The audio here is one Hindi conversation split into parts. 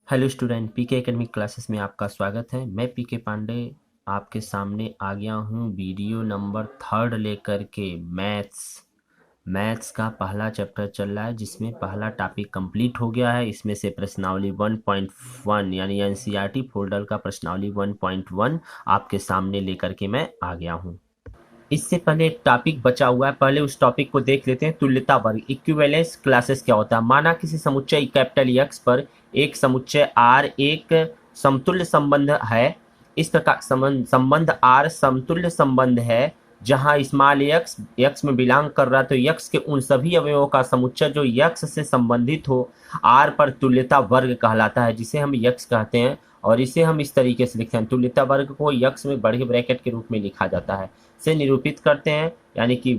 हेलो स्टूडेंट, पीके एकेडमिक क्लासेस में आपका स्वागत है। मैं पीके पांडे आपके सामने आ गया हूँ वीडियो नंबर 3 लेकर के। मैथ्स का पहला चैप्टर चल रहा है, जिसमें पहला टॉपिक कंप्लीट हो गया है। इसमें से प्रश्नावली 1.1 यानी एनसीईआरटी फोल्डर का प्रश्नावली 1.1 आपके सामने लेकर के मैं आ गया हूँ। इससे पहले एक टॉपिक बचा हुआ है, पहले उस टॉपिक को देख लेते हैं। तुल्यता वर्ग, इक्विवेलेंस क्लासेस क्या होता है। माना किसी समुच्चय कैपिटल एक्स पर एक समुच्चय आर एक समतुल्य संबंध है। इस प्रकार संबंध आर समतुल्य संबंध है जहां स्मॉल एक्स में बिलोंग कर रहा है, तो यक्स के उन सभी अवयवों का समुच्चय जो यक्स से संबंधित हो आर पर तुल्यता वर्ग कहलाता है, जिसे हम यक्स कहते हैं। और इसे हम इस तरीके से लिखते हैं, तुल्यता वर्ग को यक्स में बड़े ब्रैकेट के रूप में लिखा जाता है। से निरूपित करते हैं, यानी कि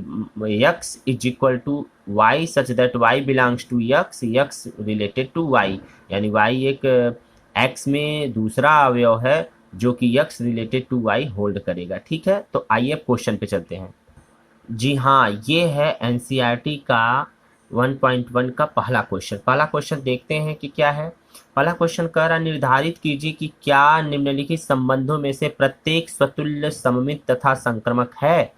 x is equal to y such that y belongs to x related to y, यानी y एक x में दूसरा अवयव है जो कि x related to y hold करेगा। ठीक है, तो आइए क्वेश्चन पे चलते हैं। जी हाँ, ये है एनसीईआरटी का 1.1 का पहला क्वेश्चन देखते हैं कि क्या है। पहला क्वेश्चन कह रहा, निर्धारित कीजिए कि क्या निम्नलिखित संबंधों में से प्रत्येक स्वतुल्य सममित तथा संक्रमक है।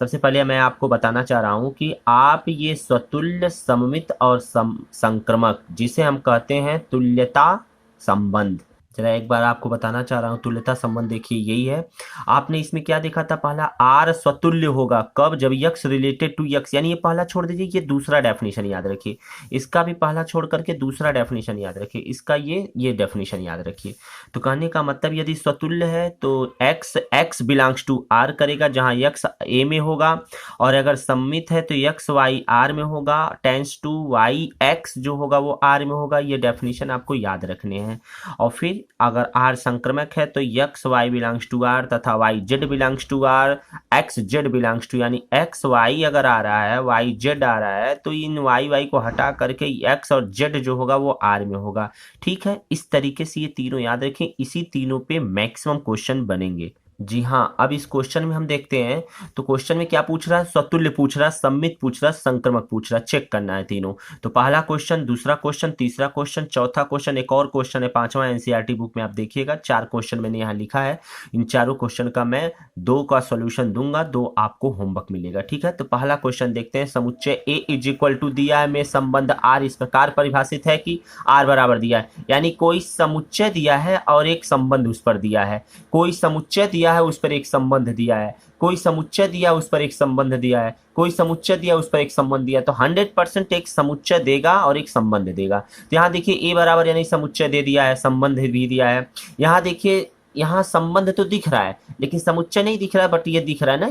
सबसे पहले मैं आपको बताना चाह रहा हूं कि आप ये स्वतुल्य सममित और संक्रमक, जिसे हम कहते हैं तुल्यता संबंध, जरा एक बार आपको बताना चाह रहा हूं। तुल्यता संबंध देखिए यही है। आपने इसमें क्या देखा था, पहला आर स्वतुल्य होगा कब, जब यक्स रिलेटेड टू यक्स, यानी ये पहला छोड़ दीजिए, ये दूसरा डेफिनेशन याद रखिए। इसका भी पहला छोड़ करके दूसरा डेफिनेशन याद रखिए, इसका ये डेफिनेशन याद रखिए। तो कहने का मतलब यदि स्वतुल्य है तो एक्स बिलोंग्स टू आर करेगा जहां यक्स ए में होगा, और अगर सममित है तो यक्स वाई आर में होगा, टेंस टू वाई एक्स जो होगा वो आर में होगा। ये डेफिनेशन आपको याद रखने हैं। और फिर अगर आर संक्रमक है तो X Y belongs to R तथा Y Z belongs to R, X Z belongs to, यानी एक्स वाई अगर आ रहा है वाई जेड आ रहा है तो इन वाई वाई को हटा करके एक्स और जेड जो होगा वो आर में होगा। ठीक है, इस तरीके से ये तीनों याद रखें, इसी तीनों पे मैक्सिमम क्वेश्चन बनेंगे। जी हाँ, अब इस क्वेश्चन में हम देखते हैं तो क्वेश्चन में क्या पूछ रहा है, स्वतुल्य पूछ रहा है, सममित पूछ रहा है, संक्रमक पूछ रहा है। चेक करना है तीनों। तो पहला क्वेश्चन, दूसरा क्वेश्चन, तीसरा क्वेश्चन, चौथा क्वेश्चन, एक और क्वेश्चन है पांचवा। एनसीईआरटी बुक में आप देखिएगा 4 क्वेश्चन मैंने यहाँ लिखा है। इन चारों क्वेश्चन का मैं 2 का सोल्यूशन दूंगा, 2 आपको होमवर्क मिलेगा। ठीक है, तो पहला क्वेश्चन देखते हैं। समुच्चय ए इज इक्वल टू दिया है में संबंध आर इस प्रकार परिभाषित है कि आर बराबर दिया है, यानी कोई समुच्चय दिया है और एक संबंध उस पर दिया है। कोई समुच्चय दिया है उस पर एक संबंध दिया है, कोई समुच्चय दिया उस पर एक संबंध दिया है, कोई समुच्चय दिया उस पर एक संबंध दिया, तो 100% एक समुच्चय देगा और एक संबंध देगा। तो यहाँ देखिए ए बराबर यानी समुच्चय दे दिया है, संबंध भी दिया है। यहाँ देखिए, यहाँ संबंध तो दिख रहा है लेकिन समुच्चय नहीं दिख रहा है, बट ये दिख रहा है ना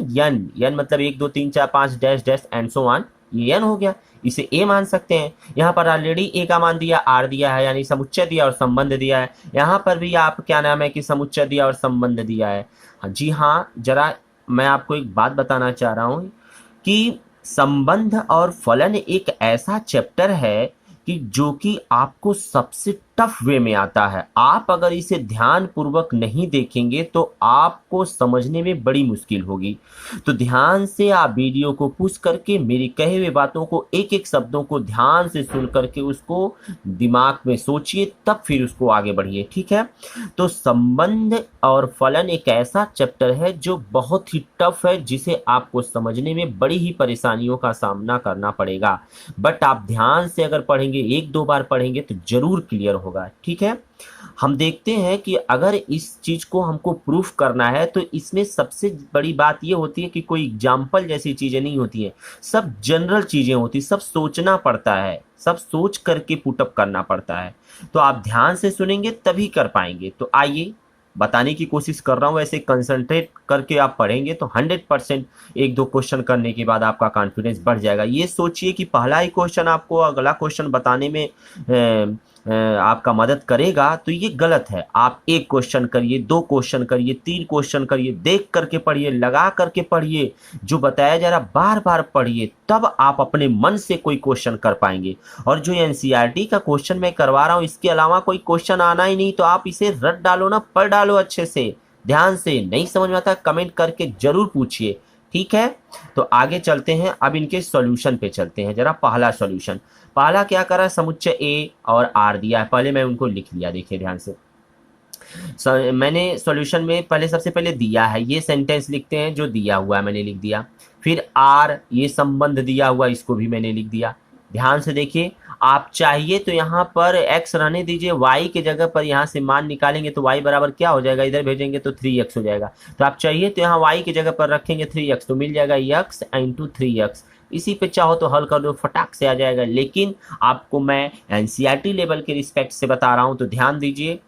यन मतलब 1 2 3 4 5 dash dash and so on, ये यन हो गया, इसे ए मान सकते हैं। यहाँ पर ऑलरेडी ए का मान दिया, आर दिया है, यानी समुच्चय दिया और संबंध दिया है। यहाँ पर भी आप क्या नाम है कि समुच्चय दिया और संबंध दिया है। जी हाँ, जरा मैं आपको एक बात बताना चाह रहा हूँ कि संबंध और फलन एक ऐसा चैप्टर है कि जो कि आपको सबसे टफ वे में आता है। आप अगर इसे ध्यान पूर्वक नहीं देखेंगे तो आपको समझने में बड़ी मुश्किल होगी। तो ध्यान से आप वीडियो को पुश करके मेरी कहे हुए बातों को, एक एक शब्दों को ध्यान से सुन करके उसको दिमाग में सोचिए, तब फिर उसको आगे बढ़िए। ठीक है, तो संबंध और फलन एक ऐसा चैप्टर है जो बहुत ही टफ है, जिसे आपको समझने में बड़ी ही परेशानियों का सामना करना पड़ेगा। बट आप ध्यान से अगर पढ़ेंगे, 1 2 बार पढ़ेंगे तो जरूर क्लियर होगा। ठीक है, हम देखते हैं कि अगर इस चीज को हमको प्रूफ करना है तो इसमें सबसे बड़ी बात यह होती है कि कोई एग्जाम्पल जैसी चीजें नहीं होती है, सब जनरल चीजें होती, सब सोचना पड़ता है, सब सोच करके पुटअप करना पड़ता है। तो आप ध्यान से सुनेंगे तभी कर पाएंगे। तो आइए बताने की कोशिश कर रहा हूँ, ऐसे कंसंट्रेट करके आप पढ़ेंगे तो 100% 1 2 क्वेश्चन करने के बाद आपका कॉन्फिडेंस बढ़ जाएगा। ये सोचिए कि पहला ही क्वेश्चन आपको अगला क्वेश्चन बताने में आपका मदद करेगा, तो ये गलत है। आप 1 क्वेश्चन करिए, 2 क्वेश्चन करिए, 3 क्वेश्चन करिए, देख करके पढ़िए, लगा करके पढ़िए, जो बताया जा रहा बार बार पढ़िए, तब आप अपने मन से कोई क्वेश्चन कर पाएंगे। और जो एनसीईआरटी का क्वेश्चन मैं करवा रहा हूँ, इसके अलावा कोई क्वेश्चन आना ही नहीं, तो आप इसे रट डालो ना, पढ़ डालो अच्छे से, ध्यान से। नहीं समझ में आता कमेंट करके जरूर पूछिए। ठीक है, तो आगे चलते हैं, अब इनके सॉल्यूशन पे चलते हैं। जरा पहला सॉल्यूशन, पहला क्या करा, समुच्चय ए और आर दिया है, पहले मैं उनको लिख लिया, देखिए ध्यान से। मैंने सॉल्यूशन में पहले सबसे पहले दिया है, ये सेंटेंस लिखते हैं जो दिया हुआ है, मैंने लिख दिया। फिर आर, ये संबंध दिया हुआ, इसको भी मैंने लिख दिया। ध्यान से देखिए, आप चाहिए तो यहाँ पर x रहने दीजिए, y के जगह पर यहाँ से मान निकालेंगे तो y बराबर क्या हो जाएगा, इधर भेजेंगे तो 3x हो जाएगा। तो आप चाहिए तो यहाँ y के जगह पर रखेंगे 3x, तो मिल जाएगा x इंटू 3x। इसी पे चाहो तो हल कर दो, फटाक से आ जाएगा। लेकिन आपको मैं एनसीईआरटी लेवल के रिस्पेक्ट से बता रहा हूँ, तो ध्यान दीजिए।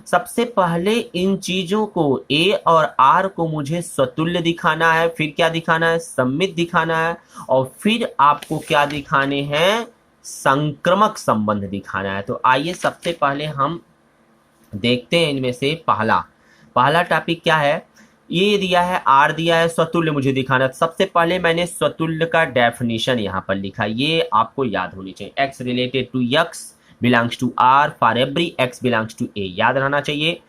सबसे पहले इन चीजों को ए और आर को मुझे स्वतुल्य दिखाना है, फिर क्या दिखाना है, सममित दिखाना है, और फिर आपको क्या दिखाने हैं, संक्रमक संबंध दिखाना है। तो आइए सबसे पहले हम देखते हैं इनमें से पहला टॉपिक क्या है। ये दिया है, आर दिया है, स्वतुल्य मुझे दिखाना। सबसे पहले मैंने स्वतुल्य का डेफिनेशन यहां पर लिखा, ये आपको याद होनी चाहिए। X related to X belongs to R for every X belongs to A, याद रहना चाहिए।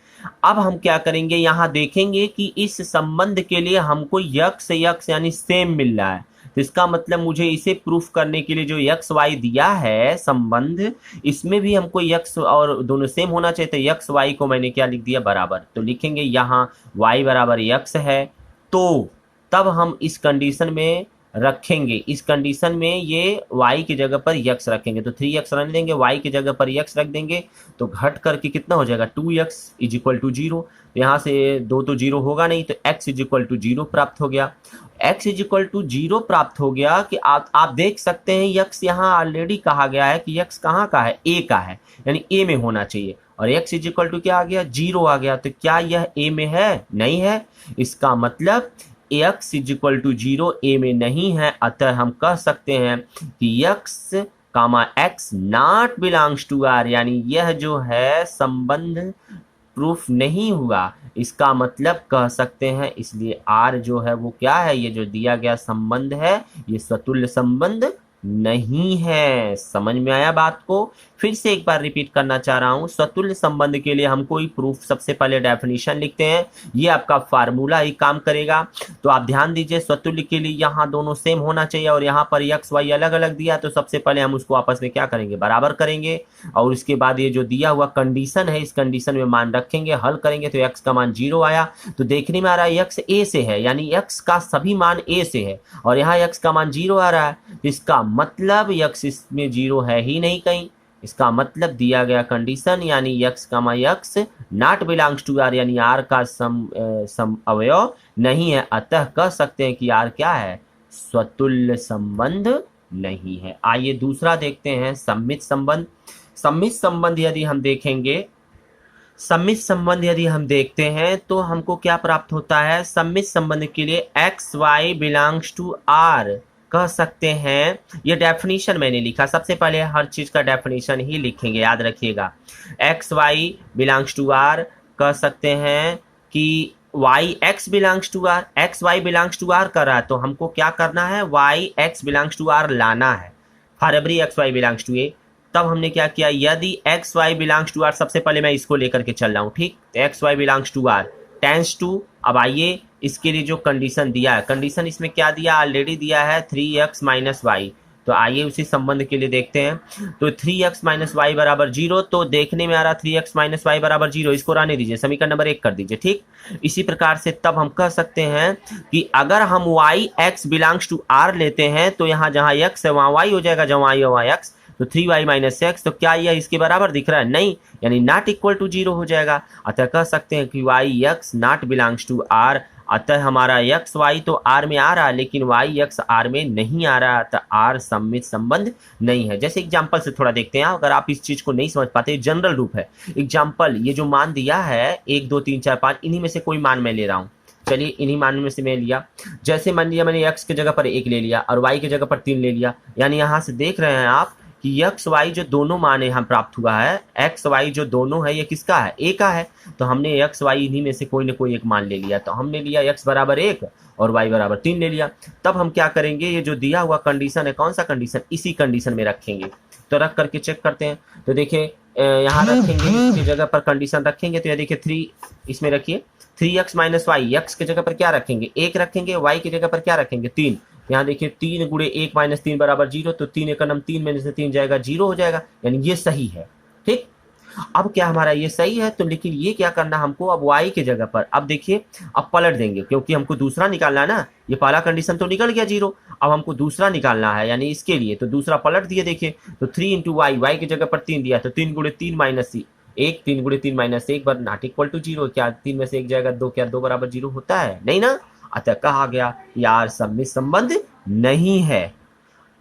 अब हम क्या करेंगे, यहां देखेंगे कि इस संबंध के लिए हमको यक्स यक्स यानी सेम मिल रहा है, तो इसका मतलब मुझे इसे प्रूफ करने के लिए जो यक्स वाई दिया है संबंध, इसमें भी हमको यक्स और दोनों सेम होना चाहिए। तो यक्स वाई को मैंने क्या लिख दिया, बराबर। तो लिखेंगे यहाँ वाई बराबर यक्स है, तो तब हम इस कंडीशन में रखेंगे, इस कंडीशन में ये y की जगह पर x रखेंगे, तो 3x रख देंगे, y की जगह पर x रख देंगे, तो घट करके कितना हो जाएगा, 2x इज इक्वल टू 0। तो यहाँ से 2 तो 0 होगा नहीं, तो x इज इक्वल टू 0 प्राप्त हो गया। x इज इक्वल टू 0 प्राप्त हो गया कि आप देख सकते हैं x यहाँ ऑलरेडी कहा गया है कि x कहाँ का है, a का है, यानी a में होना चाहिए, और x इज इक्वल टू क्या आ गया, 0 आ गया। तो क्या यह a में है, नहीं है, इसका मतलब x is equal to 0 a में नहीं है। अतः हम कह सकते हैं कि x comma x not belongs to r, यानी यह जो है संबंध प्रूफ नहीं हुआ, इसका मतलब कह सकते हैं। इसलिए r जो है वो क्या है, ये जो दिया गया संबंध है ये स्वतुल्य संबंध नहीं है। समझ में आया बात को? फिर से एक बार रिपीट करना चाह रहा हूं, स्वतुल्य संबंध के लिए हम कोई प्रूफ, सबसे पहले डेफिनेशन लिखते हैं, ये आपका फार्मूला ही काम करेगा। तो आप ध्यान दीजिए, स्वतुल्य के लिए यहाँ दोनों सेम होना चाहिए, और यहाँ पर एक्स वाई अलग अलग दिया, तो सबसे पहले हम उसको आपस में क्या करेंगे, बराबर करेंगे, और उसके बाद ये जो दिया हुआ कंडीशन है, इस कंडीशन में मान रखेंगे, हल करेंगे, तो एक्स का मान 0 आया। तो देखने में आ रहा है एक्स ए से है, यानी एक्स का सभी मान ए से है, और यहाँ एक्स का मान 0 आ रहा है, इसका मतलब एक्स इसमें 0 है ही नहीं कहीं। इसका मतलब दिया गया कंडीशन यानी x comma x not belongs to r, यानी r का सम अवयव नहीं है। अतः कह सकते हैं कि r क्या है, स्वतुल्य संबंध नहीं है। आइए दूसरा देखते हैं, सम्मित संबंध। सम्मित संबंध यदि हम देखेंगे, सम्मित संबंध यदि हम देखते हैं तो हमको क्या प्राप्त होता है, सम्मित संबंध के लिए x Y belongs to are कह सकते हैं। ये डेफिनेशन मैंने लिखा, सबसे पहले हर चीज का डेफिनेशन ही लिखेंगे, याद रखिएगा। X Y belongs to are कह सकते हैं कि Y x belongs to R, X Y belongs to R कर रहा है, तो हमको क्या करना है, Y x belongs to are लाना है for every X Y belongs to A. तब हमने क्या किया, यदि x Y belongs to are, सबसे पहले मैं इसको लेकर के चल रहा हूँ, ठीक, x Y belongs to r tends to, अब आइए इसके लिए जो कंडीशन दिया है, कंडीशन इसमें क्या दिया, ऑलरेडी दिया है 3x माइनस वाई। तो आइए उसी संबंध के लिए देखते हैं। तो 3x माइनस वाई बराबर 0, तो देखने में आ रहा 3x माइनस वाई बराबर 0, इसको रहने दीजिए, समीकरण नंबर 1 कर दीजिए, ठीक। इसी प्रकार से तब हम कह सकते हैं कि अगर हम y x belongs to r लेते हैं, तो यहाँ जहाँ x है वहाँ y हो जाएगा, जहाँ y है वहाँ x, तो 3y माइनस एक्स, तो क्या यह इसके बराबर दिख रहा है, नहीं, यानी नॉट इक्वल टू 0 हो जाएगा। अतः कह सकते हैं कि Y x not belongs to r. अतः हमारा एक्स वाई तो आर में आ रहा है, लेकिन वाई एक्स आर में नहीं आ रहा, अतः आर सम्मित संबंध नहीं है। जैसे एग्जाम्पल से थोड़ा देखते हैं, अगर आप इस चीज को नहीं समझ पाते, जनरल रूप है। एग्जाम्पल, ये जो मान दिया है 1 2 3 4 5, इन्हीं में से कोई मान मैं ले रहा हूँ, चलिए इन्हीं मानों में से मैं लिया। जैसे मान लिया मैंने x की जगह पर 1 ले लिया और y की जगह पर 3 ले लिया, यानी यहाँ से देख रहे हैं आप कि x y जो दोनों मान यहाँ प्राप्त हुआ है, x y जो दोनों है ये किसका है, a का है। तो हमने x y इन्हीं में से कोई ना कोई एक मान ले लिया, तो हमने लिया x बराबर 1 और y बराबर 3 ले लिया। तब हम क्या करेंगे, ये जो दिया हुआ कंडीशन है, कौन सा कंडीशन, इसी कंडीशन में रखेंगे। तो रख करके चेक करते हैं, तो देखिए यहाँ रखेंगे, इसकी जगह पर कंडीशन रखेंगे, तो ये देखिए 3 इसमें रखिए, 3x माइनस वाई, एक्स की जगह पर क्या रखेंगे, 1 रखेंगे, y की जगह पर क्या रखेंगे 3, यहाँ देखिए 3 गुणे 1 माइनस 3 बराबर 0, तो 3 एक नम 3 में से 3 जाएगा 0 हो जाएगा, यानी ये सही है। ठीक, अब क्या हमारा ये सही है, तो लेकिन ये क्या करना हमको, अब y के जगह पर अब देखिए अब पलट देंगे, क्योंकि हमको दूसरा निकालना है ना, ये पहला कंडीशन तो निकल गया 0, अब हमको दूसरा निकालना है, यानी इसके लिए तो दूसरा पलट दिए देखिए, तो 3 इंटू वाई, वाई की जगह पर 3 दिया, तो 3 गुणे 3 माइनस 1, 3 गुणे 3 माइनस 1 पर नॉट इक्वल टू 0, क्या 3 में से 1 जाएगा 2, क्या 2 बराबर 0 होता है, नहीं ना। अतः कहा गया यार सम्मित संबंध नहीं है।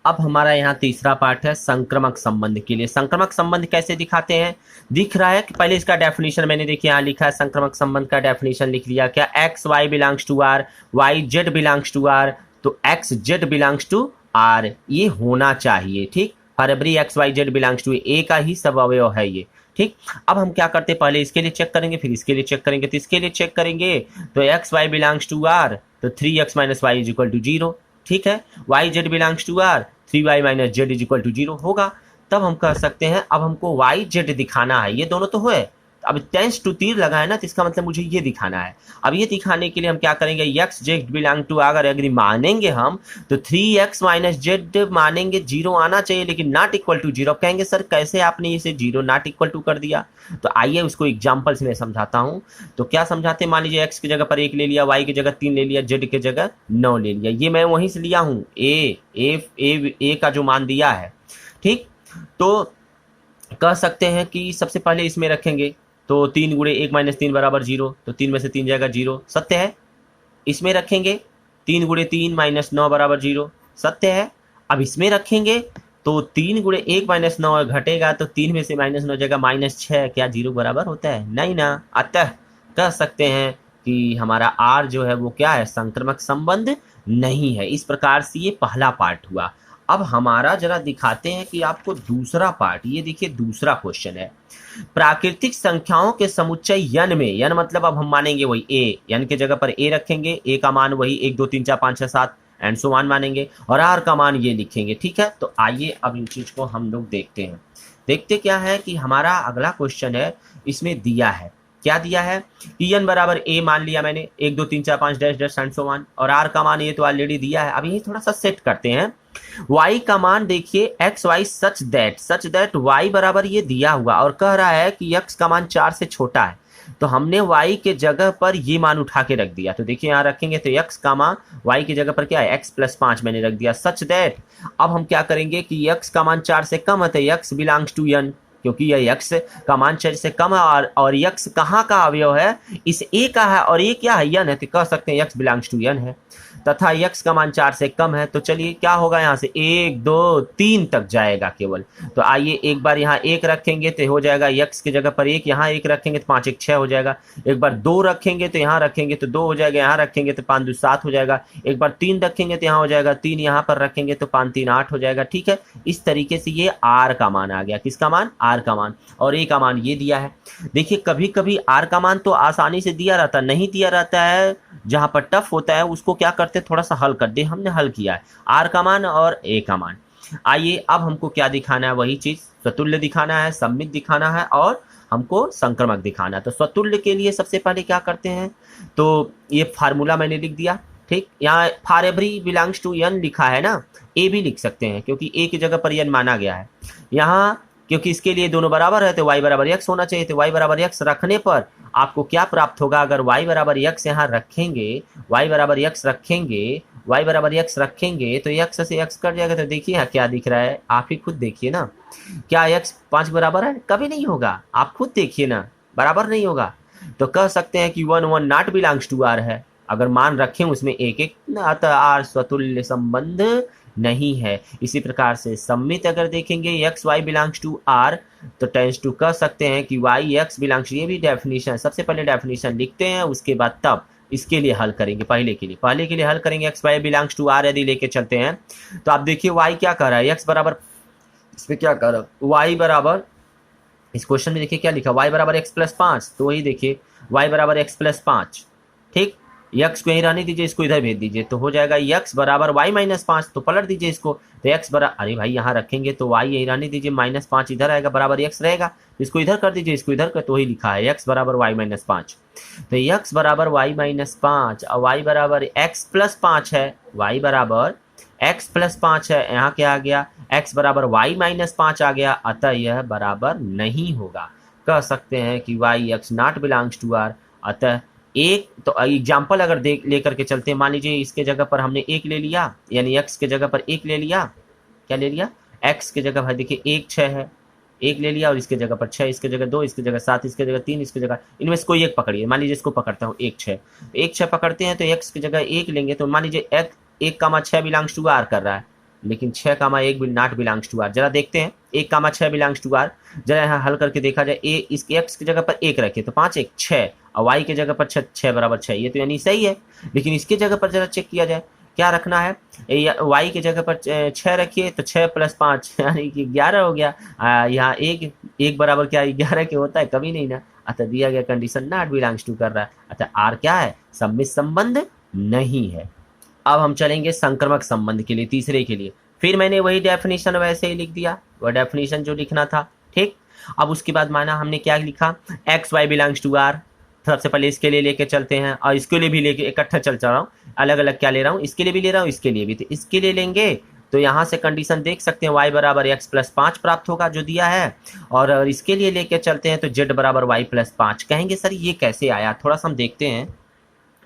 अब हमारा यहाँ तीसरा पार्ट है संक्रमक संबंध के लिए। संक्रमक संबंध कैसे दिखाते हैं, दिख रहा है कि पहले इसका डेफिनेशन मैंने देखिए यहाँ लिखा है, संक्रमक संबंध का डेफिनेशन लिख लिया, क्या X Y belongs to R, Y Z belongs to are, तो x Z belongs to R ये होना चाहिए। ठीक, for every X Y Z belongs to A का ही सब अवयव है ये। ठीक, अब हम क्या करते हैं, पहले इसके लिए चेक करेंगे, फिर इसके लिए चेक करेंगे, तो इसके लिए चेक करेंगे तो x Y belongs to are, तो 3x minus y is equal to 0। ठीक है, y Z belongs to r, 3y minus z is equal to 0 होगा। तब हम कह सकते हैं अब हमको वाई जेड दिखाना है, ये दोनों तो हुए, अब टेंस टू तीर लगा है ना, तो इसका मतलब मुझे ये दिखाना है। अब ये दिखाने के लिए हम क्या करेंगे, एक्स जेड बिलोंग टू अगर एग्री मानेंगे हम, तो 3x माइनस जेड मानेंगे 0 आना चाहिए, लेकिन नॉट इक्वल टू 0। कहेंगे सर कैसे आपने इसे 0 नॉट इक्वल टू कर दिया, तो आइए उसको एग्जाम्पल से मैं समझाता हूँ। तो क्या समझाते हैं, मान लीजिए x की जगह पर 1 ले लिया, y की जगह 3 ले लिया, z की जगह 9 ले लिया, ये मैं वहीं से लिया हूँ, ए का जो मान दिया है। ठीक, तो कह सकते हैं कि सबसे पहले इसमें रखेंगे, तो 3 गुणे 1 माइनस 3 बराबर 0, तो 3 में से 3 जाएगा 0, सत्य है। इसमें रखेंगे 3 गुणे 3 माइनस 9 बराबर 0, सत्य है। अब इसमें रखेंगे तो 3 गुणे 1 माइनस 9 घटेगा, तो 3 में से माइनस 9 जाएगा माइनस 6, क्या 0 बराबर होता है, नहीं ना। अतः कह सकते हैं कि हमारा आर जो है वो क्या है, संक्रमक संबंध नहीं है। इस प्रकार से ये पहला पार्ट हुआ। अब हमारा जरा दिखाते हैं कि आपको दूसरा पार्ट, ये देखिए दूसरा क्वेश्चन है, प्राकृतिक संख्याओं के समुच्चय यन में, यन मतलब अब हम मानेंगे वही ए, यन के जगह पर ए रखेंगे, ए का मान वही 1 2 3 4 5 6 7 एंड सो वन मानेंगे, और आर का मान ये लिखेंगे। ठीक है, तो आइए अब इन चीज को हम लोग देखते हैं। देखते क्या है कि हमारा अगला क्वेश्चन है, इसमें दिया है, क्या दिया है कि एन बराबर ए मान लिया मैंने, 1 2 3 4 5 dash dash and so one, और आर का मान ये तो ऑलरेडी दिया है। अब ये थोड़ा सा सेट करते हैं, y का मान देखिए x y such that y बराबर ये दिया हुआ, और कह रहा है कि x का मान 4 से छोटा है, तो हमने y के जगह पर ये मान उठा के रख दिया। तो देखिए यहाँ रखेंगे तो x का मान y की जगह पर क्या है, x प्लस 5 मैंने रख दिया, सच दैट। अब हम क्या करेंगे कि x का मान 4 से कम है, तो x बिलोंग्स टू n, क्योंकि यह x का मान 4 से कम है, और x कहाँ का अवयव है, इस a का है, और ये क्या है, n है, तो कह सकते हैं x बिलोंग्स टू n है, तथा x का मान 4 से कम है। तो चलिए क्या होगा, यहाँ से 1 2 3 तक जाएगा केवल। तो आइए एक बार यहाँ 1 रखेंगे तो हो जाएगा, x की जगह पर 1, यहाँ 1 रखेंगे तो 5 1 6 हो जाएगा। एक बार 2 रखेंगे तो यहाँ रखेंगे तो 2 हो जाएगा, यहाँ रखेंगे तो 5 2 7 हो जाएगा। एक बार 3 रखेंगे तो यहाँ हो जाएगा 3, यहाँ पर रखेंगे तो 5 3 8 हो जाएगा। ठीक है, इस तरीके से ये r का मान आ गया, किसका मान, r का मान, और a का मान ये दिया है। देखिए कभी कभी r का मान तो आसानी से दिया रहता, नहीं दिया रहता है, जहां पर टफ होता है उसको क्या करते, थोड़ा सा हल कर दे। हमने हल किया है आर का मान और ए का मान। आइए अब हमको क्या दिखाना है, वही चीज, स्वतुल्य दिखाना है, सम्मित दिखाना है, और हमको संक्रमक दिखाना है। तो स्वतुल्य के लिए सबसे पहले क्या करते हैं, तो ये फार्मूला मैंने लिख दिया। ठीक, यहाँ for every belongs to n लिखा है ना, ए भी लिख सकते हैं क्योंकि ए की जगह पर n माना गया है। यहाँ क्योंकि इसके लिए दोनों बराबर है तो y बराबर x होना चाहिए, तो y बराबर x रखने पर आपको क्या प्राप्त होगा, अगर y बराबर x यहाँ रखेंगे, y बराबर x रखेंगे, y बराबर x रखेंगे, तो x से x कट जाएगा। तो देखिए यहाँ क्या दिख रहा है, आप ही खुद देखिए ना, क्या x 5 बराबर है, कभी नहीं होगा, आप खुद देखिए ना, बराबर नहीं होगा। तो कह सकते हैं कि 1 1 नॉट बिलोंग्स टू r है, अगर मान रखें उसमें एक एक, अतः r स्वतुल्य संबंध नहीं है। इसी प्रकार से सम्मित अगर देखेंगे x Y belongs to are, तो टेंस टू कह सकते हैं कि वाई एक्स बिलोंग्स, ये भी डेफिनेशन, सबसे पहले डेफिनेशन लिखते हैं, उसके बाद तब इसके लिए हल करेंगे। पहले के लिए हल करेंगे, x Y belongs to r यदि लेके चलते हैं, तो आप देखिए वाई क्या कर रहा है, एक्स बराबर, इसमें क्या कर रहा है, वाई बराबर, इस क्वेश्चन में देखिए क्या लिखा, वाई बराबर एक्स प्लस 5, तो वही देखिए वाई बराबर एक्स प्लस 5। ठीक, x को यहीं रहने दीजिए, इसको इधर भेज दीजिए, तो हो जाएगा x बराबर y माइनस 5, तो पलट दीजिए इसको, तो x बराबर, अरे भाई यहाँ रखेंगे तो y यहीं रहने दीजिए, माइनस 5 इधर आएगा, बराबर x रहेगा, इसको इधर कर दीजिए, इसको इधर कर, तो वही लिखा है x बराबर y माइनस 5। तो x बराबर y माइनस 5 और y बराबर x प्लस 5 है, y बराबर x प्लस 5 है, यहाँ क्या आ गया, x बराबर y माइनस 5 आ गया, अतः यह बराबर नहीं होगा। कह सकते हैं कि y x not belongs to r। अतः एक तो एग्जाम्पल अगर देख लेकर के चलते हैं, मान लीजिए इसके जगह पर हमने एक ले लिया, यानी x के जगह पर एक ले लिया, क्या ले लिया, x के जगह भाई देखिए 1 6 है, एक ले लिया, और इसके जगह पर 6, इसके जगह 2, इसके जगह 7, इसके जगह 3, इसके जगह, इनमें से कोई एक पकड़िए, मान लीजिए इसको पकड़ता हूँ 1 6, 1 6 पकड़ते हैं तो x की जगह 1 लेंगे, तो मान लीजिए 1 कामा 6 बिलोंग्स टू r कर रहा है, लेकिन 6 कामा 1 will not belongs to r। जरा देखते हैं 1 कामा 6 बिलोंग्स टू r, जरा यहाँ हल करके देखा जाए, इसके x की जगह पर 1 रखे तो 5 1 6, और y की जगह पर 6 बराबर 6, ये तो यानी सही है। लेकिन इसके जगह पर जरा चेक किया जाए, क्या रखना है, y की जगह पर 6 रखिए तो 6 प्लस 5 यानी कि 11 हो गया। यहाँ एक बराबर क्या 11 के होता है, कभी नहीं ना। अतः दिया गया कंडीशन नॉट बिलोंग्स टू कर रहा है, अतः r क्या है, सम्मिश्र संबंध नहीं है। अब हम चलेंगे संक्रमक संबंध के लिए, तीसरे के लिए। फिर मैंने वही डेफिनेशन वैसे ही लिख दिया, वह डेफिनेशन जो लिखना था, ठीक। अब उसके बाद माना हमने क्या लिखा, x Y belongs to are. सबसे पहले इसके लिए लेके चलते हैं, और इसके लिए भी लेके इकट्ठा चल रहा हूँ, अलग अलग क्या ले रहा हूँ, इसके लिए भी ले रहा हूँ, इसके लिए भी। तो इसके लिए लेंगे तो यहाँ से कंडीशन देख सकते हैं, y बराबर x प्लस 5 प्राप्त होगा जो दिया है, और इसके लिए लेके चलते हैं तो z बराबर y प्लस 5। कहेंगे सर ये कैसे आया, थोड़ा सा हम देखते हैं,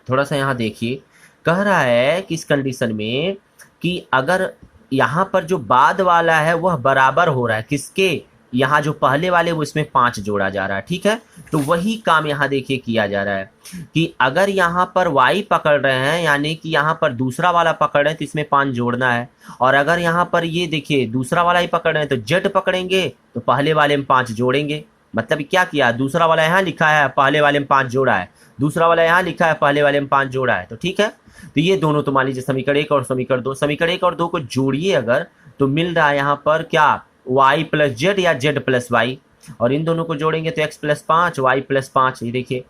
थोड़ा सा यहाँ देखिए। कह रहा है कि इस कंडीशन में कि अगर यहाँ पर जो बाद वाला है वह बराबर हो रहा है किसके, यहाँ जो पहले वाले वो इसमें 5 जोड़ा जा रहा है, ठीक है। तो वही काम यहाँ देखिए किया जा रहा है कि अगर यहाँ पर y पकड़ रहे हैं, यानी कि यहाँ पर दूसरा वाला पकड़ रहे हैं तो इसमें 5 जोड़ना है, और अगर यहाँ पर ये देखिए दूसरा वाला ही पकड़ रहे हैं तो z पकड़ेंगे तो पहले वाले में 5 जोड़ेंगे। मतलब क्या किया, दूसरा वाला यहाँ लिखा है, पहले वाले में 5 जोड़ा है, दूसरा वाला यहाँ लिखा है, पहले वाले में 5 जोड़ा है, तो ठीक है। तो ये दोनों तो मान लीजिए समीकरण 1 और समीकरण 2, समीकरण 1 और 2 को जोड़िए अगर, तो मिल रहा है यहाँ पर क्या, y प्लस जेड या z प्लस वाई, और इन दोनों को जोड़ेंगे तो x प्लस 5 y प्लस 5, ये देखिए,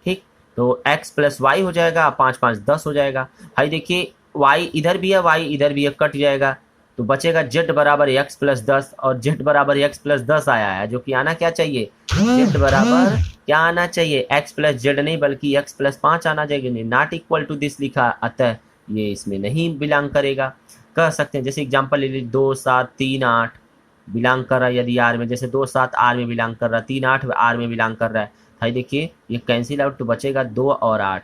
ठीक। तो x प्लस वाई हो जाएगा, 5 5 10 हो जाएगा। भाई देखिए y इधर भी है, y इधर भी है, कट जाएगा, तो बचेगा z बराबर x प्लस 10, और z बराबर x प्लस 10 आया है, जो कि आना क्या चाहिए, z बराबर क्या आना चाहिए, x प्लस जेड नहीं बल्कि x प्लस 5 आना चाहिए, नॉट इक्वल टू दिस लिखा, अतः ये इसमें नहीं बिलोंग करेगा। कह सकते हैं जैसे एग्जांपल ले लीजिए, 2 7 3 8 बिलोंग कर रहा है यदि आर में, जैसे 2 7 आर में बिलोंग कर रहा है, 3 8 आर में बिलोंग कर रहा है। भाई देखिए ये कैंसिल आउट तो बचेगा 2 और 8,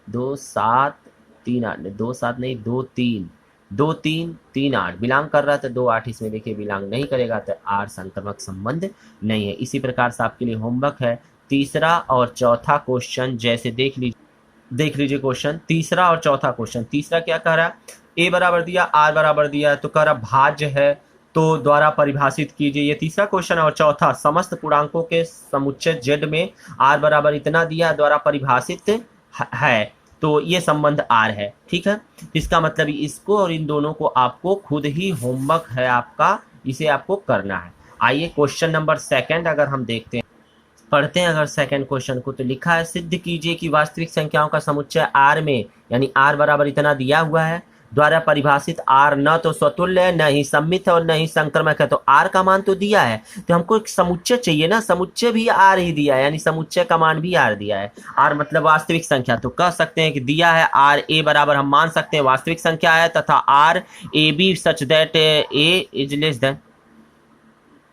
2 7 3 8, 2 7 नहीं 2 3, 2 3 3 8 बिलोंग कर रहा था, 2 8 इसमें देखिए बिलोंग नहीं करेगा, तो आर संक्रमक संबंध नहीं है। इसी प्रकार से आपके लिए होमवर्क है तीसरा और चौथा क्वेश्चन, जैसे देख लीजिए क्वेश्चन तीसरा और चौथा क्वेश्चन। तीसरा क्या कह रहा है, ए बराबर दिया, आर बराबर दिया, तो कह रहा भाज्य है तो द्वारा परिभाषित कीजिए। ये तीसरा क्वेश्चन है। और चौथा, समस्त पूर्णांकों के समुच्चय z में r बराबर इतना दिया द्वारा परिभाषित है, तो ये संबंध r है, ठीक है। इसका मतलब इसको और इन दोनों को आपको खुद ही होमवर्क है आपका, इसे आपको करना है। आइए क्वेश्चन नंबर सेकंड अगर हम देखते हैं, पढ़ते हैं अगर सेकंड क्वेश्चन को, तो लिखा है सिद्ध कीजिए कि वास्तविक संख्याओं का समुच्चय r में, यानी r बराबर इतना दिया हुआ है, द्वारा परिभाषित r न तो स्वतुल्य है, न ही सम्मित है और न ही संक्रमक है। तो r का मान तो दिया है, तो हमको एक समुच्चय चाहिए ना, समुच्चय भी r ही दिया है, यानी समुच्चय का मान भी r दिया है। r मतलब वास्तविक संख्या, तो कह सकते हैं कि दिया है r a बराबर, हम मान सकते हैं वास्तविक संख्या है, तथा r a b such that a is less than,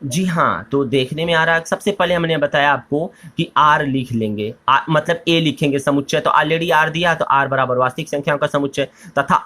जी हाँ। तो देखने में आ रहा है, सबसे पहले हमने बताया आपको कि r लिख लेंगे, मतलब a लिखेंगे समुच्चय, तो ऑलरेडी r दिया, तो r बराबर वास्तविक संख्याओं का समुच्चय, तथा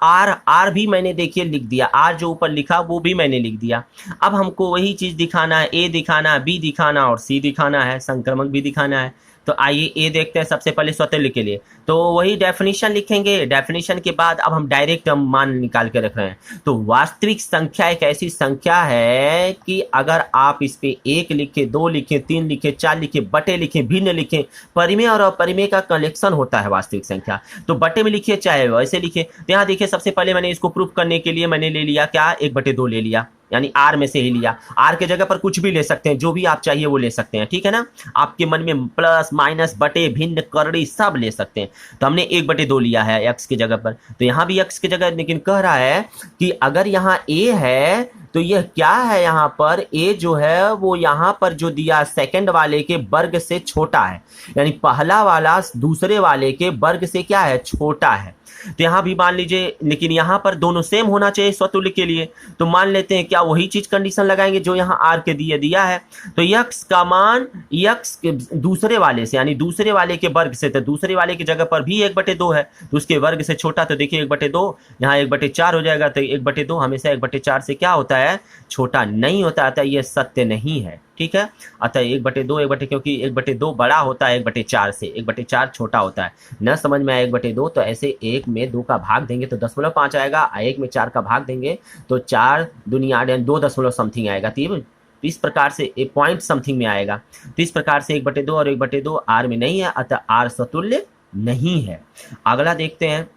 r भी मैंने देखिए लिख दिया, r जो ऊपर लिखा वो भी मैंने लिख दिया। अब हमको वही चीज दिखाना है, a दिखाना है, b दिखाना और c दिखाना है, संक्रमक भी दिखाना है। तो आइए ए देखते हैं सबसे पहले स्वतुल्य के लिए, तो वही डेफिनेशन लिखेंगे, डेफिनेशन के बाद अब हम डायरेक्ट हम मान निकाल के रख रहे हैं। तो वास्तविक संख्या एक ऐसी संख्या है कि अगर आप इस पे 1 लिखे, 2 लिखे, 3 लिखे, 4 लिखे, बटे लिखे, भिन्न लिखे, परिमेय और अपरिमेय का कलेक्शन होता है वास्तविक संख्या, तो बटे में लिखिए चाहे वैसे लिखे। तो यहाँ देखिए सबसे पहले मैंने इसको प्रूफ करने के लिए मैंने ले लिया क्या, 1/2 ले लिया, यानी r में से ही लिया। r के जगह पर कुछ भी ले सकते हैं, जो भी आप चाहिए वो ले सकते हैं, ठीक है ना। आपके मन में प्लस माइनस बटे भिन्न करड़ी सब ले सकते हैं। तो हमने 1/2 लिया है x की जगह पर, तो यहाँ भी x की जगह, लेकिन कह रहा है कि अगर यहाँ a है तो यह क्या है, यहाँ पर a जो है वो यहाँ पर जो दिया सेकंड वाले के वर्ग से छोटा है, यानी पहला वाला दूसरे वाले के वर्ग से क्या है, छोटा है। तो यहाँ भी मान लीजिए, लेकिन यहाँ पर दोनों सेम होना चाहिए स्वतुल्य के लिए। तो मान लेते हैं क्या वही चीज कंडीशन लगाएंगे जो यहाँ आर के दिया है। तो यक्स का मान यक्स के दूसरे वाले से, यानी दूसरे वाले के वर्ग से, तो दूसरे वाले की जगह पर भी 1/2 है, तो उसके वर्ग से छोटा, तो देखिए 1/2 यहाँ 1/4 हो जाएगा। तो 1/2 हमेशा 1/4 से क्या होता है, छोटा नहीं होता। अतः ये सत्य नहीं है, ठीक है। अतः 1/2 क्योंकि 1/2 बड़ा होता है 1/4 से, 1/4 छोटा होता है। न समझ में आया 1/2, तो ऐसे 1 में 2 का भाग देंगे तो 0.5 आएगा, 1 में 4 का भाग देंगे तो 4 दूनी 8 यानी 2 दशमलव समथिंग आएगा। तो इस प्रकार से एक पॉइंट समथिंग में आएगा। तो इस प्रकार से 1/2 और 1/2 आर में नहीं है, अतः आर स्वतुल्य नहीं है। अगला देखते हैं,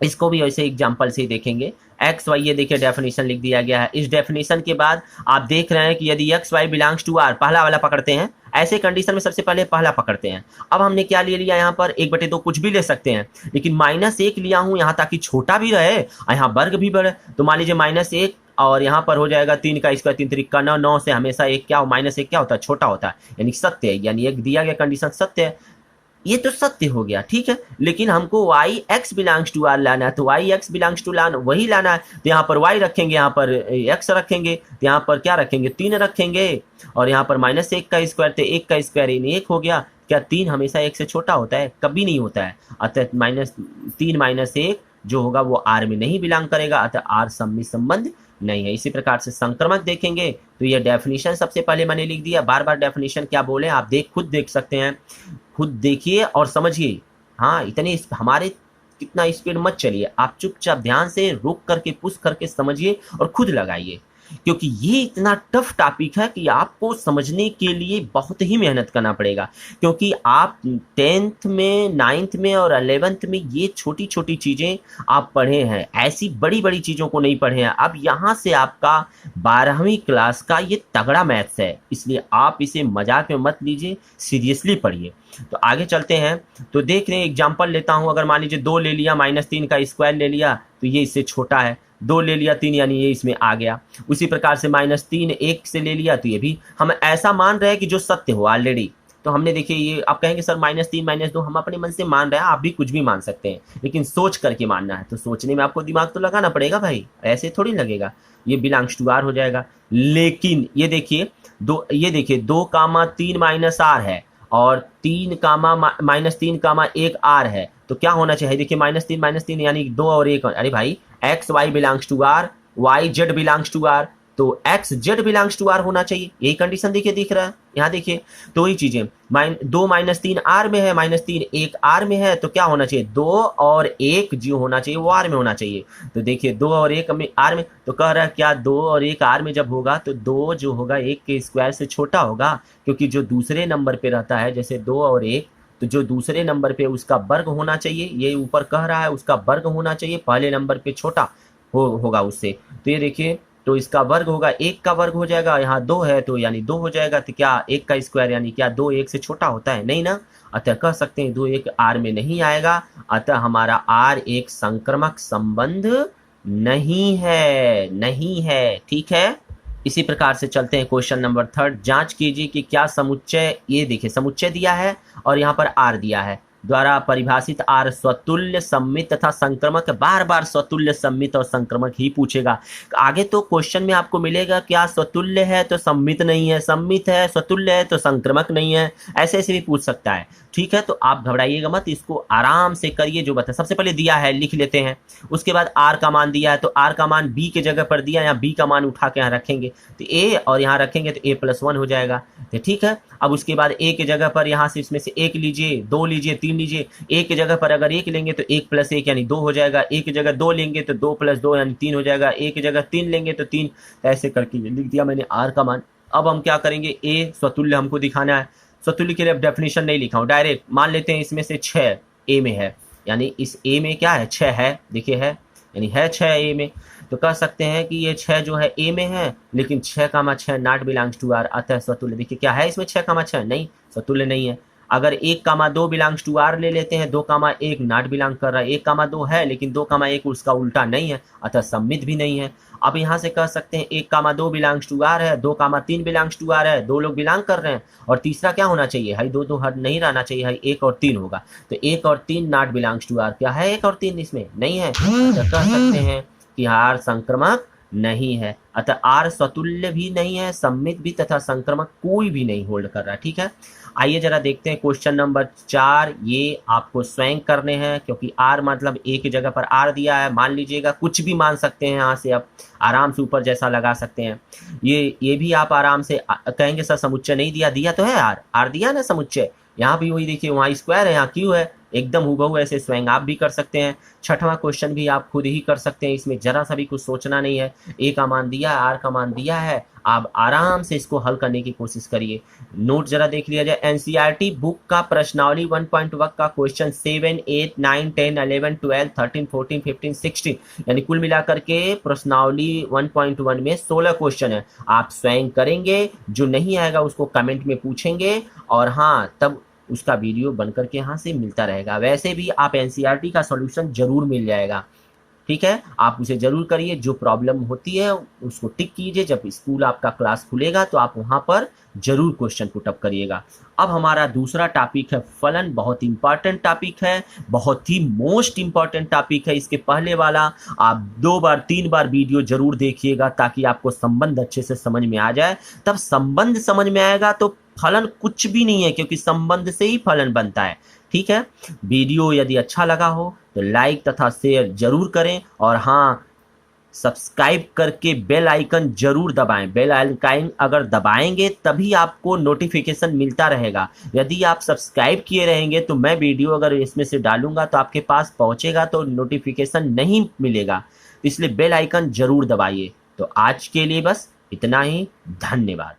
इसको भी ऐसे एग्जाम्पल से ही देखेंगे। एक्स वाई, ये देखिए डेफिनेशन लिख दिया गया है। इस डेफिनेशन के बाद आप देख रहे हैं कि यदि x Y belongs to r, पहला वाला पकड़ते हैं। ऐसे कंडीशन में सबसे पहले पहला पकड़ते हैं। अब हमने क्या ले लिया यहाँ पर, 1/2 कुछ भी ले सकते हैं, लेकिन -1 लिया हूँ यहाँ ताकि छोटा भी रहे और यहाँ वर्ग भी बढ़े। तो मान लीजिए -1 और यहाँ पर हो जाएगा 3 का स्क्वायर, 3 3 9, 9 से हमेशा एक क्या -1 क्या होता है, छोटा होता है, यानी सत्य है, यानी एक दिया गया कंडीशन सत्य है। ये तो सत्य हो गया, ठीक है। लेकिन हमको y x belongs to are लाना है, तो वाई एक्स बिलोंग्स टू वही लाना है। तो यहाँ पर वाई रखेंगे, यहाँ पर एक्स रखेंगे, तो यहाँ पर क्या रखेंगे, 3 रखेंगे, और यहाँ पर -1 का स्क्वायर, तो 1 का स्क्वायर यानी 1 हो गया। क्या 3 हमेशा 1 से छोटा होता है, कभी नहीं होता है। अतः -3 -1 जो होगा वो आर में नहीं बिलोंग करेगा, अतः आर सम्मित संबंध नहीं है। इसी प्रकार से संक्रमक देखेंगे तो ये डेफिनेशन सबसे पहले मैंने लिख दिया। बार बार डेफिनेशन क्या बोले आप खुद देख सकते हैं, खुद देखिए और समझिए। हाँ, इतने हमारे कितना स्पीड मत चलिए, आप चुपचाप ध्यान से रुक करके पुश करके समझिए और खुद लगाइए, क्योंकि ये इतना टफ टॉपिक है कि आपको समझने के लिए बहुत ही मेहनत करना पड़ेगा। क्योंकि आप 10th में, 9th में और 11th में ये छोटी छोटी चीज़ें आप पढ़े हैं, ऐसी बड़ी बड़ी चीज़ों को नहीं पढ़े हैं। अब यहाँ से आपका 12वीं क्लास का ये तगड़ा मैथ्स है, इसलिए आप इसे मजाक में मत लीजिए, सीरियसली पढ़िए। तो आगे चलते हैं, तो देख रहे हैं एग्जाम्पल लेता हूँ। अगर मान लीजिए 2 ले लिया, -3 का स्क्वायर ले लिया, तो ये इससे छोटा है। 2 ले लिया 3, यानी ये इसमें आ गया। उसी प्रकार से -3 1 से ले लिया, तो ये भी हम ऐसा मान रहे हैं कि जो सत्य हो ऑलरेडी। तो हमने देखिए ये, आप कहेंगे सर -3 -2 हम अपने मन से मान रहे हैं, आप भी कुछ भी मान सकते हैं, लेकिन सोच करके मानना है। तो सोचने में आपको दिमाग तो लगाना पड़ेगा भाई, ऐसे थोड़ी लगेगा। ये बिलोंग्स टू आर हो जाएगा। लेकिन ये देखिए 2 कामा 3 -r है, और 3 कामा -3 1 r है। तो क्या होना चाहिए, देखिए -3 यानी 2 और 1। अरे भाई, x Y belongs to R, Y Z belongs to are, तो x Z belongs to R होना चाहिए। यही कंडीशन देखिए दिख रहा है यहाँ, देखिए तो वही चीजें। 2 -3 आर में है, -3 1 आर में है, तो क्या होना चाहिए, 2 और 1 जो होना चाहिए वो आर में होना चाहिए। तो देखिए 2 और 1 में आर में, तो कह रहा है क्या 2 और 1 आर में जब होगा तो 2 जो होगा 1 के स्क्वायर से छोटा होगा, क्योंकि जो दूसरे नंबर पे रहता है, जैसे 2 और 1, तो जो दूसरे नंबर पे उसका वर्ग होना चाहिए, ये ऊपर कह रहा है उसका वर्ग होना चाहिए, पहले नंबर पे छोटा होगा उससे। तो ये देखिए, तो इसका वर्ग होगा, 1 का वर्ग हो जाएगा, यहाँ 2 है तो यानी 2 हो जाएगा। तो क्या 1 का स्क्वायर यानी क्या 2 1 से छोटा होता है, नहीं ना। अतः कह सकते हैं 2 1 आर में नहीं आएगा, अतः हमारा आर एक संक्रमक संबंध नहीं है, ठीक है। इसी प्रकार से चलते हैं क्वेश्चन नंबर 3। जांच कीजिए कि क्या समुच्चय, ये देखिए समुच्चय दिया है और यहाँ पर आर दिया है, द्वारा परिभाषित आर स्वतुल्य, सम्मित तथा संक्रमक। बार बार स्वतुल्य, सम्मित और संक्रमक ही पूछेगा आगे। तो क्वेश्चन में आपको मिलेगा क्या स्वतुल्य है तो सम्मित नहीं है, सम्मित है स्वतुल्य है तो संक्रमक नहीं है, ऐसे ऐसे भी पूछ सकता है, ठीक है। तो आप घबराइएगा मत, इसको आराम से करिए। जो बता सबसे पहले दिया है लिख लेते हैं, उसके बाद आर का मान दिया है, तो आर का मान बी के जगह पर दिया, यहाँ बी का मान उठा के यहाँ रखेंगे, तो ए और यहाँ रखेंगे तो a+1 हो जाएगा, तो ठीक है। अब उसके बाद ए के जगह पर यहाँ से इसमें से 1 लीजिए, 2 लीजिए, 3 लीजिए। ए की जगह पर अगर 1 लेंगे तो 1 + 1 यानी 2 हो जाएगा, ए की जगह 2 लेंगे तो 2 + 2 यानी 3 हो जाएगा, ए की जगह 3 लेंगे तो 3। ऐसे करके लिख दिया मैंने आर का मान। अब हम क्या करेंगे, ए स्वतुल्य हमको दिखाना है। स्वतुल्य के लिए डेफिनेशन नहीं लिखा हूँ, डायरेक्ट मान लेते हैं इसमें से 6 ए में है, यानी इस ए में क्या है 6 है, देखिए है, यानी है 6 ए में। तो कह सकते हैं कि ये 6 जो है ए में है, लेकिन 6 6 नॉट बिलोंग्स टू आर, अतः स्वतुल्य। देखिए क्या है इसमें 6 6 नहीं, स्वतुल्य नहीं है। अगर 1,2 बिलोंग्स टू आर ले लेते हैं, 2,1 नॉट बिलोंग कर रहा है, 1,2 है लेकिन 2,1 उसका उल्टा नहीं है, अतः सम्मित भी नहीं है। अब यहाँ से कह सकते हैं 1,2 बिलोंग्स टू आर है, 2,3 बिलोंग्स टू आर है, 2 लोग बिलोंग कर रहे हैं, और तीसरा क्या होना चाहिए, हाई 2 हट नहीं रहना चाहिए, हाई 1 और 3 होगा। तो 1 और 3 नॉट बिलोंग्स टू आर, क्या है 1 और 3 इसमें नहीं है, तो कह सकते हैं कि आर संक्रमक नहीं है, अतः आर स्वतुल्य भी नहीं है, सम्मित भी तथा संक्रमक कोई भी नहीं होल्ड कर रहा है। ठीक है, आइए जरा देखते हैं क्वेश्चन नंबर 4। ये आपको स्वयं करने हैं, क्योंकि आर मतलब एक जगह पर आर दिया है, मान लीजिएगा कुछ भी मान सकते हैं, यहाँ से आप आराम से ऊपर जैसा लगा सकते हैं। ये भी आप आराम से कहेंगे सर समुच्चय नहीं दिया, दिया तो है आर दिया ना समुच्चय, यहाँ भी वही देखिए, वहाँ स्क्वायर है, यहाँ क्यू है, एकदम हूबहू ऐसे स्वयं आप भी कर सकते हैं। छठवां क्वेश्चन भी आप खुद ही कर सकते हैं, इसमें जरा सा भी कुछ सोचना नहीं है। ए का मान दिया है, आर का मान दिया है, आप आराम से इसको हल करने की कोशिश करिए। नोट जरा देख लिया जाए, एनसीईआरटी बुक का प्रश्नावली 1.1 का क्वेश्चन 7, 8, 9, 10, 11, 12, 13, 14, 15, 16 यानी कुल मिलाकर के प्रश्नावली 1.1 में 16 क्वेश्चन है। आप स्वयं करेंगे, जो नहीं आएगा उसको कमेंट में पूछेंगे, और हाँ तब उसका वीडियो बनकर के यहाँ से मिलता रहेगा। वैसे भी आप एनसीईआरटी का सॉल्यूशन जरूर मिल जाएगा, ठीक है, आप उसे जरूर करिए। जो प्रॉब्लम होती है उसको टिक कीजिए, जब स्कूल आपका क्लास खुलेगा तो आप वहाँ पर जरूर क्वेश्चन पुटअप करिएगा। अब हमारा दूसरा टॉपिक है फलन, बहुत इंपॉर्टेंट टॉपिक है, बहुत ही मोस्ट इंपॉर्टेंट टॉपिक है। इसके पहले वाला आप 2 बार 3 बार वीडियो जरूर देखिएगा, ताकि आपको संबंध अच्छे से समझ में आ जाए। तब संबंध समझ में आएगा तो फलन कुछ भी नहीं है, क्योंकि संबंध से ही फलन बनता है। ठीक है, वीडियो यदि अच्छा लगा हो तो लाइक तथा शेयर जरूर करें, और हाँ सब्सक्राइब करके बेल आइकन जरूर दबाएं। बेल आइकन अगर दबाएंगे तभी आपको नोटिफिकेशन मिलता रहेगा। यदि आप सब्सक्राइब किए रहेंगे तो मैं वीडियो अगर इसमें से डालूंगा तो आपके पास पहुंचेगा तो नोटिफिकेशन नहीं मिलेगा, इसलिए बेल आइकन जरूर दबाइए। तो आज के लिए बस इतना ही, धन्यवाद।